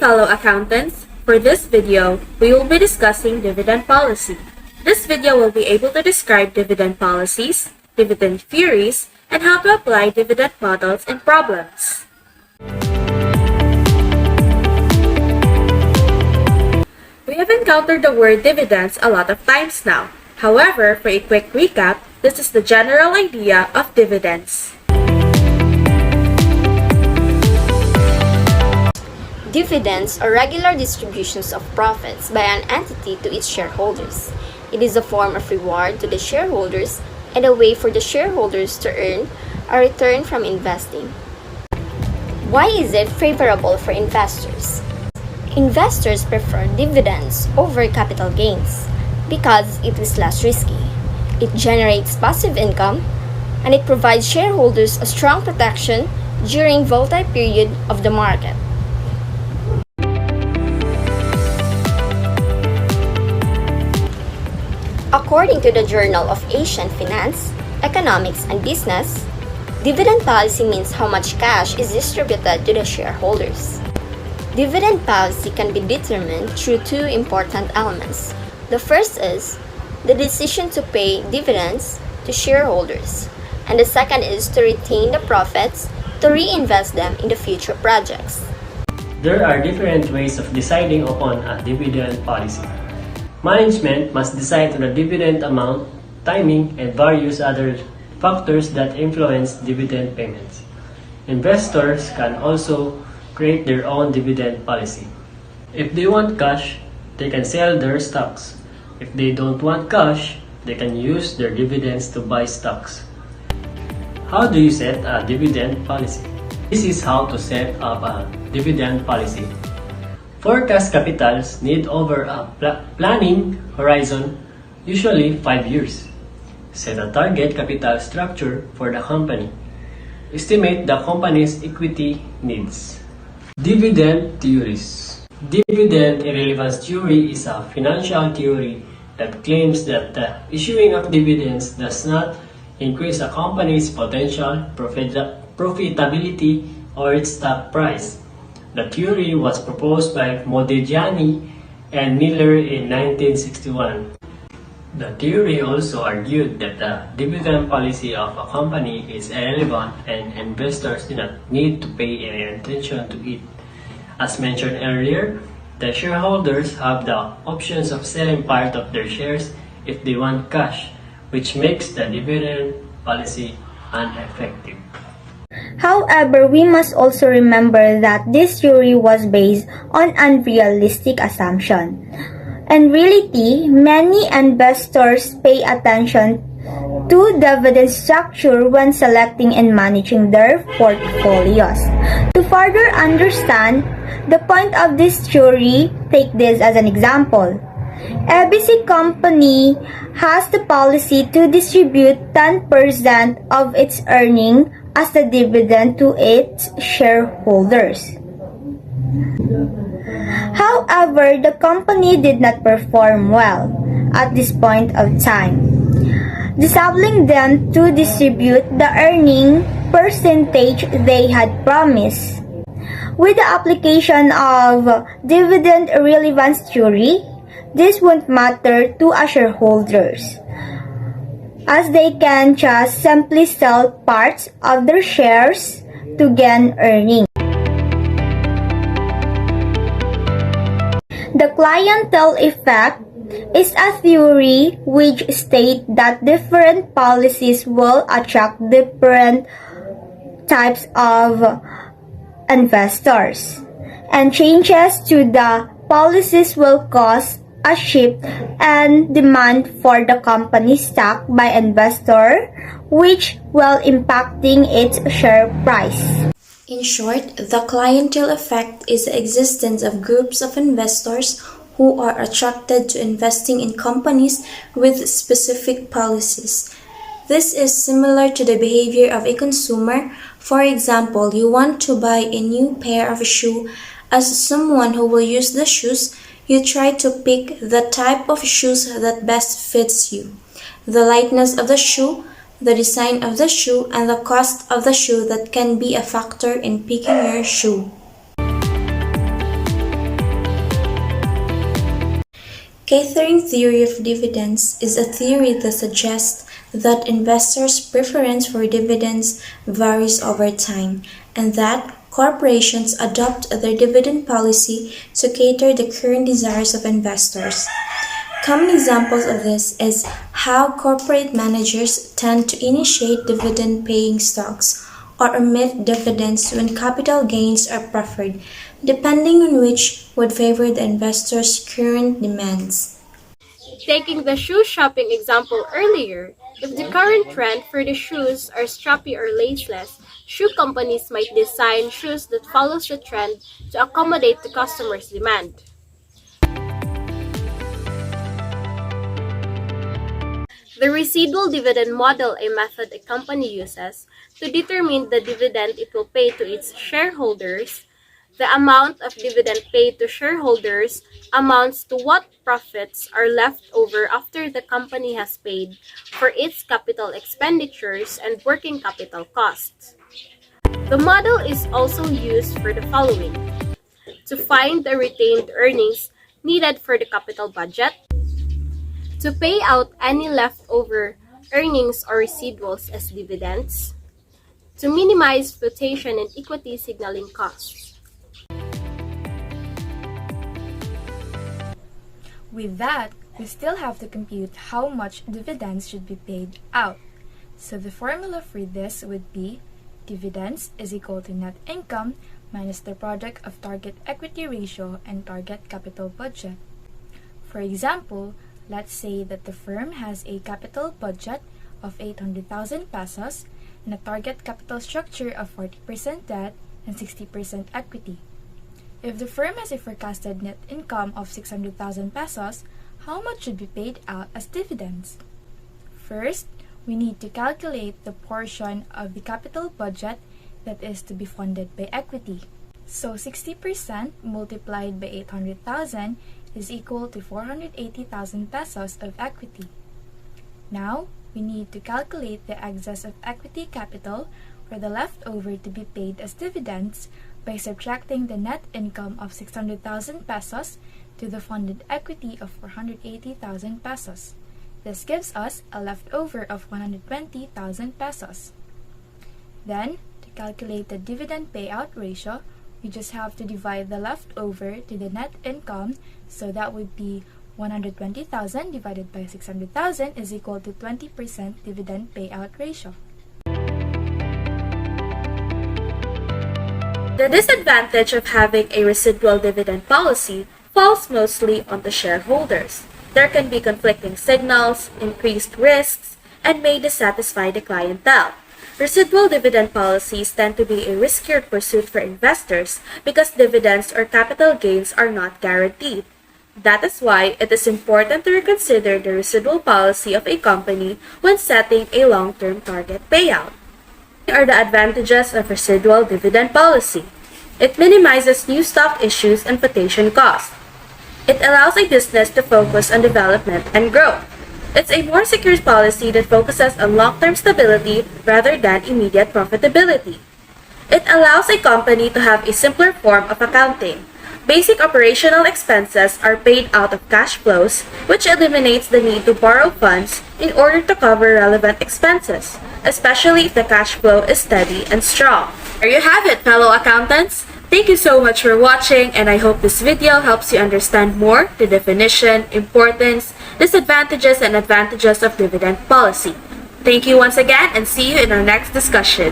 fellow accountants, for this video, we will be discussing dividend policy. This video will be able to describe dividend policies, dividend theories, and how to apply dividend models and problems. We have encountered the word dividends a lot of times now. However, for a quick recap, this is the general idea of dividends. Dividends are regular distributions of profits by an entity to its shareholders. It is a form of reward to the shareholders and a way for the shareholders to earn a return from investing. Why is it favorable for investors? Investors prefer dividends over capital gains because it is less risky. It generates passive income and it provides shareholders a strong protection during volatile period of the market. According to the Journal of Asian Finance, Economics and Business, dividend policy means how much cash is distributed to the shareholders. Dividend policy can be determined through two important elements. The first is the decision to pay dividends to shareholders, and the second is to retain the profits to reinvest them in the future projects. There are different ways of deciding upon a dividend policy. Management must decide on the dividend amount, timing, and various other factors that influence dividend payments. Investors can also create their own dividend policy. If they want cash, they can sell their stocks. If they don't want cash, they can use their dividends to buy stocks. How do you set a dividend policy? This is how to set up a dividend policy. Forecast capitals need over a planning horizon, usually 5 years. Set a target capital structure for the company. Estimate the company's equity needs. Dividend theories. Dividend irrelevance theory is a financial theory that claims that the issuing of dividends does not increase a company's potential profitability or its stock price. The theory was proposed by Modigliani and Miller in 1961. The theory also argued that the dividend policy of a company is irrelevant and investors do not need to pay any attention to it. As mentioned earlier, the shareholders have the options of selling part of their shares if they want cash, which makes the dividend policy ineffective. However, we must also remember that this theory was based on unrealistic assumptions. In reality, many investors pay attention to dividend structure when selecting and managing their portfolios. To further understand the point of this theory, take this as an example. ABC Company has the policy to distribute 10% of its earnings as the dividend to its shareholders. However, the company did not perform well at this point of time, disabling them to distribute the earning percentage they had promised. With the application of dividend relevance theory, this won't matter to our shareholders, as they can just simply sell parts of their shares to gain earnings. The clientele effect is a theory which states that different policies will attract different types of investors, and changes to the policies will cause a shift and demand for the company's stock by investor, which will impacting its share price. In short, the clientele effect is the existence of groups of investors who are attracted to investing in companies with specific policies. This is similar to the behavior of a consumer. For example, you want to buy a new pair of shoes. As someone who will use the shoes, you try to pick the type of shoes that best fits you. The lightness of the shoe, the design of the shoe, and the cost of the shoe that can be a factor in picking your shoe. Catering theory of dividends is a theory that suggests that investors' preference for dividends varies over time, and that corporations adopt their dividend policy to cater the current desires of investors. Common examples of this is how corporate managers tend to initiate dividend-paying stocks or omit dividends when capital gains are preferred, depending on which would favor the investor's current demands. Taking the shoe shopping example earlier, if the current trend for the shoes are strappy or laceless, shoe companies might design shoes that follows the trend to accommodate the customer's demand. The residual dividend model, a method a company uses to determine the dividend it will pay to its shareholders. The amount of dividend paid to shareholders amounts to what profits are left over after the company has paid for its capital expenditures and working capital costs. The model is also used for the following: to find the retained earnings needed for the capital budget, to pay out any leftover earnings or residuals as dividends, to minimize flotation and equity signaling costs. With that, we still have to compute how much dividends should be paid out. So the formula for this would be dividends is equal to net income minus the product of target equity ratio and target capital budget. For example, let's say that the firm has a capital budget of 800,000 pesos and a target capital structure of 40% debt and 60% equity. If the firm has a forecasted net income of 600,000 pesos, how much should be paid out as dividends? First, we need to calculate the portion of the capital budget that is to be funded by equity. So 60% multiplied by 800,000 is equal to 480,000 pesos of equity. Now, we need to calculate the excess of equity capital for the leftover to be paid as dividends by subtracting the net income of 600,000 pesos to the funded equity of 480,000 pesos. This gives us a leftover of 120,000 pesos. Then, to calculate the dividend payout ratio, we just have to divide the leftover to the net income, so that would be 120,000 divided by 600,000 is equal to 20% dividend payout ratio. The disadvantage of having a residual dividend policy falls mostly on the shareholders. There can be conflicting signals, increased risks, and may dissatisfy the clientele. Residual dividend policies tend to be a riskier pursuit for investors because dividends or capital gains are not guaranteed. That is why it is important to reconsider the residual policy of a company when setting a long-term target payout. What are the advantages of residual dividend policy? It minimizes new stock issues and flotation costs. It allows a business to focus on development and growth. It's a more secure policy that focuses on long-term stability rather than immediate profitability. It allows a company to have a simpler form of accounting. Basic operational expenses are paid out of cash flows, which eliminates the need to borrow funds in order to cover relevant expenses, especially if the cash flow is steady and strong. There you have it, fellow accountants! Thank you so much for watching, and I hope this video helps you understand more the definition, importance, disadvantages, and advantages of dividend policy. Thank you once again, and see you in our next discussion.